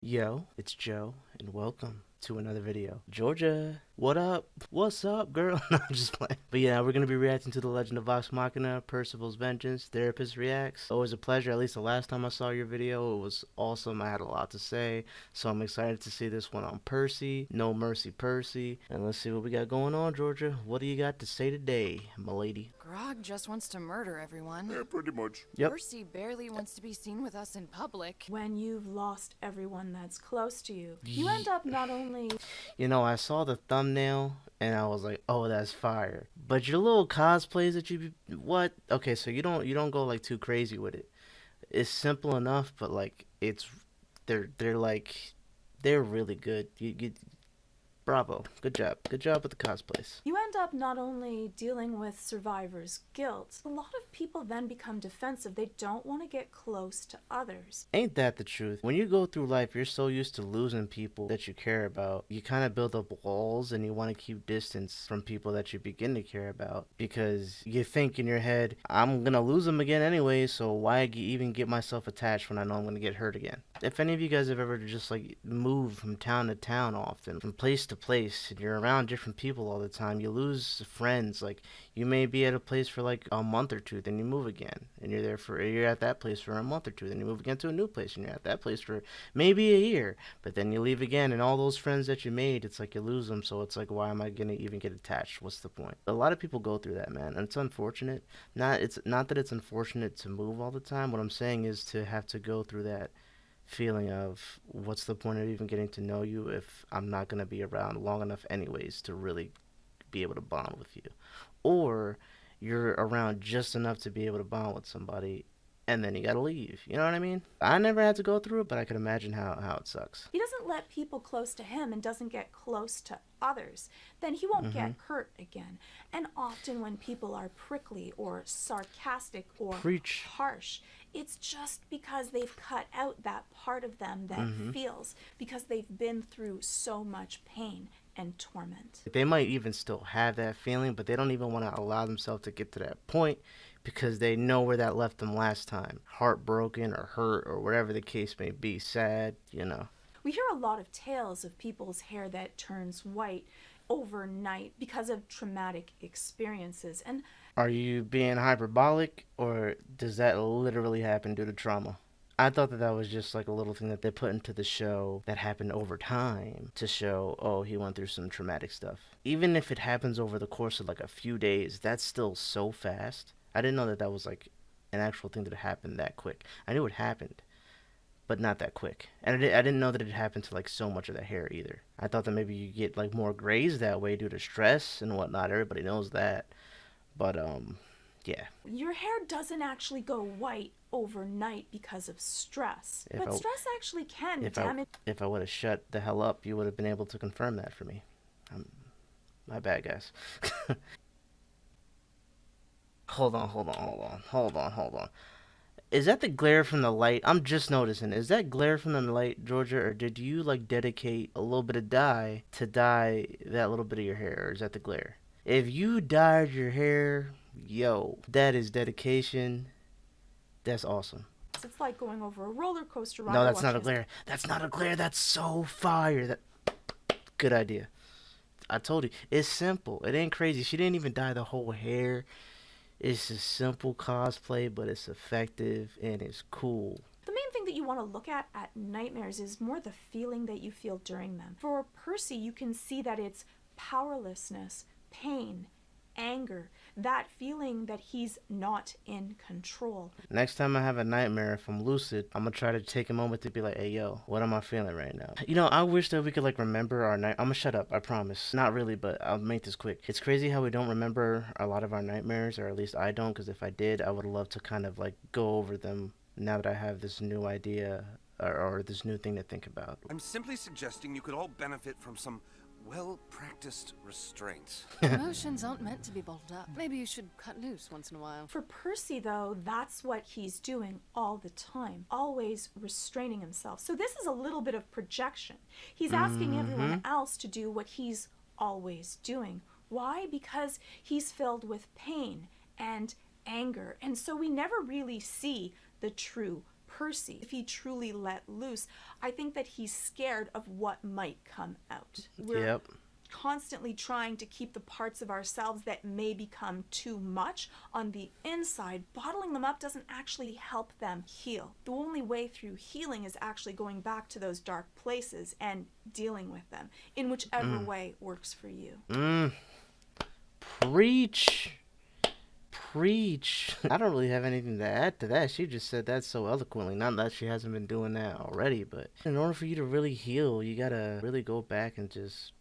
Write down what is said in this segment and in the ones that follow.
Yo, it's Joe, and welcome to another video. Georgia, what up? What's up, girl? No, I'm just playing. But yeah, we're gonna be reacting to The Legend of Vox Machina, Percival's Vengeance, Therapist Reacts. Always a pleasure. At least the last time I saw your video, it was awesome. I had a lot to say, so I'm excited to see this one on Percy. No Mercy Percy. And let's see what we got going on, Georgia. What do you got to say today, my lady? Grog just wants to murder everyone. Yeah, pretty much. Yep. Percy barely wants to be seen with us in public. When you've lost everyone that's close to you, you end up not only... You know, I saw the thumbnail and I was like, "Oh, that's fire." But your little cosplays that what? Okay, so you don't go like too crazy with it. It's simple enough, but like they're like they're really good. You bravo. Good job with the cosplays. You end up not only dealing with survivors' guilt, a lot of people then become defensive. They don't want to get close to others. Ain't that the truth? When you go through life, you're so used to losing people that you care about. You kind of build up walls and you want to keep distance from people that you begin to care about because you think in your head, I'm going to lose them again anyway, so why even get myself attached when I know I'm going to get hurt again? If any of you guys have ever just like moved from town to town often, from place to place, and you're around different people all the time, you lose friends. Like, you may be at a place for like a month or two, then you move again, and you're at that place for a month or two, then you move again to a new place, and you're at that place for maybe a year, but then you leave again, and all those friends that you made, it's like you lose them. So it's like, why am I gonna even get attached? What's the point? A lot of people go through that, man, and it's unfortunate. It's not that it's unfortunate to move all the time. What I'm saying is to have to go through that feeling of, what's the point of even getting to know you if I'm not going to be around long enough anyways to really be able to bond with you, or you're around just enough to be able to bond with somebody and then you gotta leave. You know what I mean? I never had to go through it, but I can imagine how it sucks. He doesn't let people close to him and doesn't get close to others. Then he won't get hurt again. And often when people are prickly or sarcastic or Preach. harsh, it's just because they've cut out that part of them that feels, because they've been through so much pain and torment. They might even still have that feeling, but they don't even want to allow themselves to get to that point because they know where that left them last time. Heartbroken or hurt or whatever the case may be. Sad, you know. We hear a lot of tales of people's hair that turns white overnight because of traumatic experiences. And Are you being hyperbolic, or does that literally happen due to trauma? I thought that was just like a little thing that they put into the show that happened over time to show, oh, he went through some traumatic stuff. Even if it happens over the course of like a few days, that's still so fast. I didn't know that was like an actual thing that happened that quick. I knew it happened, but not that quick. And I didn't know that it happened to like so much of the hair either. I thought that maybe you get like more grays that way due to stress and whatnot. Everybody knows that. But yeah. your hair doesn't actually go white overnight because of stress. If But I- stress actually can If damage. I would have shut the hell up, you would have been able to confirm that for me. My bad, guys. Hold on. Is that the glare from the light? I'm just noticing. Is that glare from the light, Georgia, or did you like dedicate a little bit of dye to dye that little bit of your hair, or is that the glare? If you dyed your hair, yo, that is dedication. That's awesome. It's like going over a roller coaster ride. No, or that's not a watching glare. That's not a glare. That's so fire. Good idea. I told you, it's simple. It ain't crazy. She didn't even dye the whole hair. It's a simple cosplay, but it's effective and it's cool. The main thing that you want to look at nightmares is more the feeling that you feel during them. For Percy, you can see that it's powerlessness, pain, anger, that feeling that he's not in control. Next time I have a nightmare, if I'm lucid, I'm gonna try to take a moment to be like, hey, yo, what am I feeling right now? You know, I wish that we could like remember our night. I'm gonna shut up, I promise. Not really, but I'll make this quick. It's crazy how we don't remember a lot of our nightmares, or at least I don't, because if I did, I would love to kind of like go over them now that I have this new idea or this new thing to think about. I'm simply suggesting you could all benefit from some well-practiced restraints. Emotions aren't meant to be bottled up. Maybe you should cut loose once in a while. For Percy, though, that's what he's doing all the time, always restraining himself. So this is a little bit of projection. He's asking everyone else to do what he's always doing. Why? Because he's filled with pain and anger. And so we never really see the true Percy, if he truly let loose, I think that he's scared of what might come out. We're constantly trying to keep the parts of ourselves that may become too much on the inside. Bottling them up doesn't actually help them heal. The only way through healing is actually going back to those dark places and dealing with them in whichever way works for you. Preach. Preach. I don't really have anything to add to that. She just said that so eloquently. Not that she hasn't been doing that already, but in order for you to really heal, you gotta really go back and just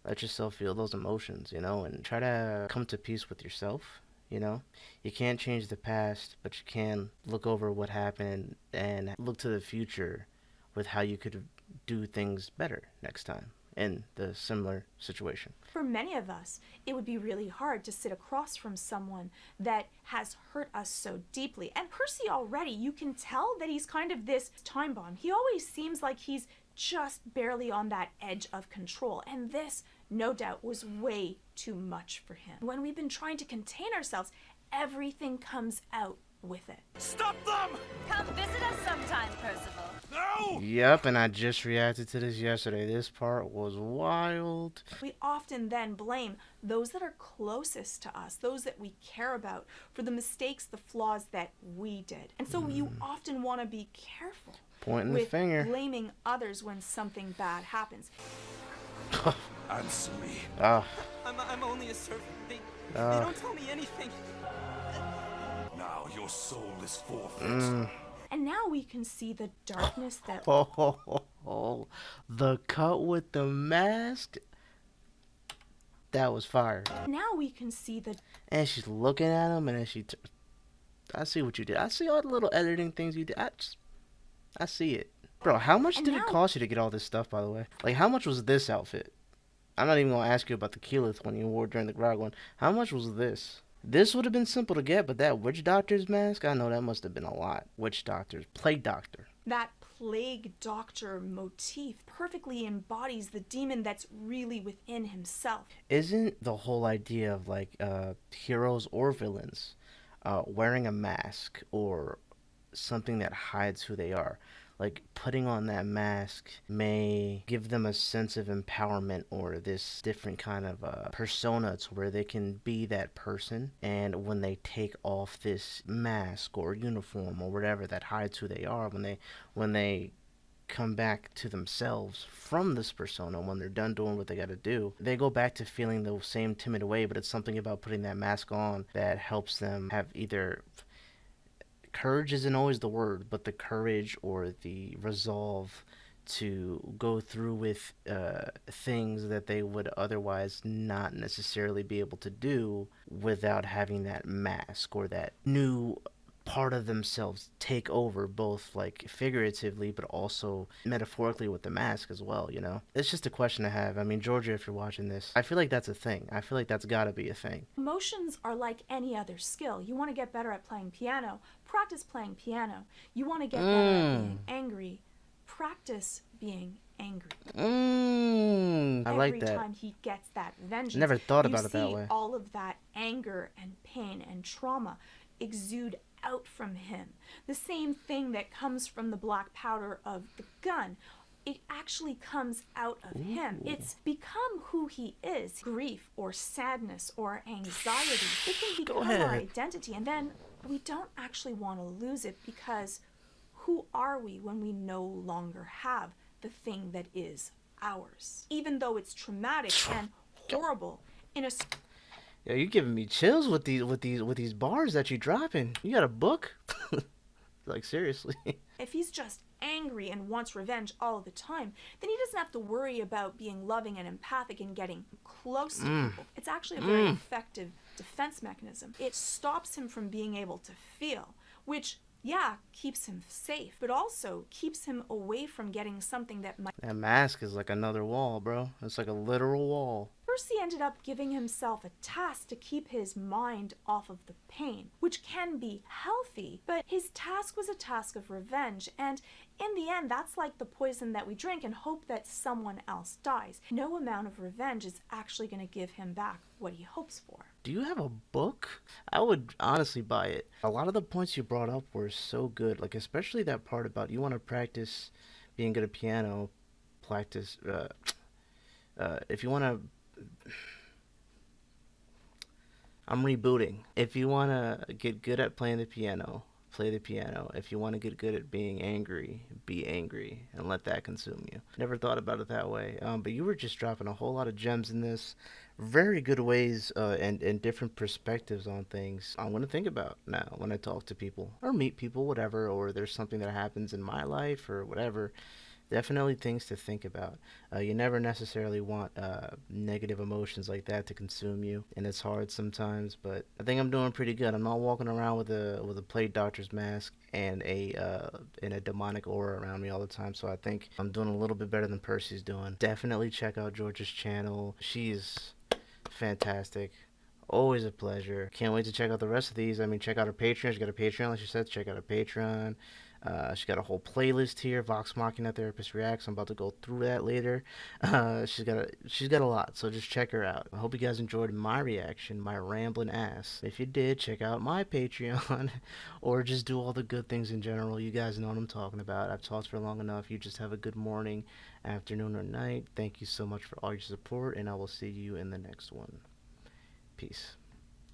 let yourself feel those emotions, you know, and try to come to peace with yourself, you know. You can't change the past, but you can look over what happened and look to the future with how you could do things better next time in the similar situation. For many of us, it would be really hard to sit across from someone that has hurt us so deeply. And Percy already, you can tell that he's kind of this time bomb. He always seems like he's just barely on that edge of control. And this, no doubt, was way too much for him. When we've been trying to contain ourselves, everything comes out with it. Stop them! Come visit us sometime, Percival. No! Yep, and I just reacted to this yesterday. This part was wild. We often then blame those that are closest to us, those that we care about, for the mistakes, the flaws that we did. And so you often want to be careful Pointing the with finger. blaming others when something bad happens. Answer me. I'm only a servant. They don't tell me anything. Now your soul is forfeit. And now we can see the darkness that... The cut with the mask. That was fire. Now we can see the... And she's looking at him, and then I see what you did. I see all the little editing things you did. I see it. Bro, how much did it cost you to get all this stuff, by the way? Like, how much was this outfit? I'm not even going to ask you about the Keyleth one you wore during the Grog one. How much was this? This would have been simple to get, but that witch doctor's mask, I know that must have been a lot. Witch doctors, plague doctor. That plague doctor motif perfectly embodies the demon that's really within himself. Isn't the whole idea of, like, heroes or villains wearing a mask or something that hides who they are? Like, putting on that mask may give them a sense of empowerment or this different kind of persona to where they can be that person. And when they take off this mask or uniform or whatever that hides who they are, when they come back to themselves from this persona, when they're done doing what they got to do, they go back to feeling the same timid way. But it's something about putting that mask on that helps them have either... Courage isn't always the word, but the courage or the resolve to go through with things that they would otherwise not necessarily be able to do without having that mask or that new part of themselves take over, both like figuratively but also metaphorically with the mask as well, you know? It's just a question I have. I mean, Georgia, if you're watching this, I feel like that's a thing. I feel like that's gotta be a thing. Emotions are like any other skill. You want to get better at playing piano, practice playing piano. You want to get better at being angry, practice being angry. I like that. Every time he gets that vengeance, Never thought about it that way. You see all of that anger and pain and trauma exude out from him. The same thing that comes from the black powder of the gun, it actually comes out of him. It's become who he is. Grief or sadness or anxiety, it can become our identity, and then we don't actually want to lose it, because who are we when we no longer have the thing that is ours? Even though it's traumatic and horrible in a... Yo, you're giving me chills with these bars that you dropping. You got a book? Like, seriously. If he's just angry and wants revenge all the time, then he doesn't have to worry about being loving and empathic and getting close to people. It's actually a very effective defense mechanism. It stops him from being able to feel, which, yeah, keeps him safe, but also keeps him away from getting something that might... That mask is like another wall, bro. It's like a literal wall. Percy ended up giving himself a task to keep his mind off of the pain, which can be healthy, but his task was a task of revenge, and In the end, that's like the poison that we drink and hope that someone else dies. No amount of revenge is actually going to give him back what he hopes for. Do you have a book? I would honestly buy it. A lot of the points you brought up were so good, like especially that part about you want to practice being good at piano, practice. If you want to, I'm rebooting. If you want to get good at playing the piano, play the piano. If you want to get good at being angry, be angry and let that consume you. Never thought about it that way. But you were just dropping a whole lot of gems in this. Very good ways and different perspectives on things I'm going to think about now when I talk to people or meet people, whatever, or there's something that happens in my life or whatever. Definitely things to think about. You never necessarily want negative emotions like that to consume you, and it's hard sometimes. But I think I'm doing pretty good. I'm not walking around with a plague doctor's mask and a demonic aura around me all the time. So I think I'm doing a little bit better than Percy's doing. Definitely check out Georgia's channel. She's fantastic. Always a pleasure. Can't wait to check out the rest of these. I mean, check out her Patreon. She's got a Patreon, like she said. Check out her Patreon. She's got a whole playlist here, Vox Machina Therapist Reacts. I'm about to go through that later. She's got a lot, so just check her out. I hope you guys enjoyed my reaction, my rambling ass. If you did, check out my Patreon, or just do all the good things in general. You guys know what I'm talking about. I've talked for long enough. You just have a good morning, afternoon, or night. Thank you so much for all your support, and I will see you in the next one. Peace.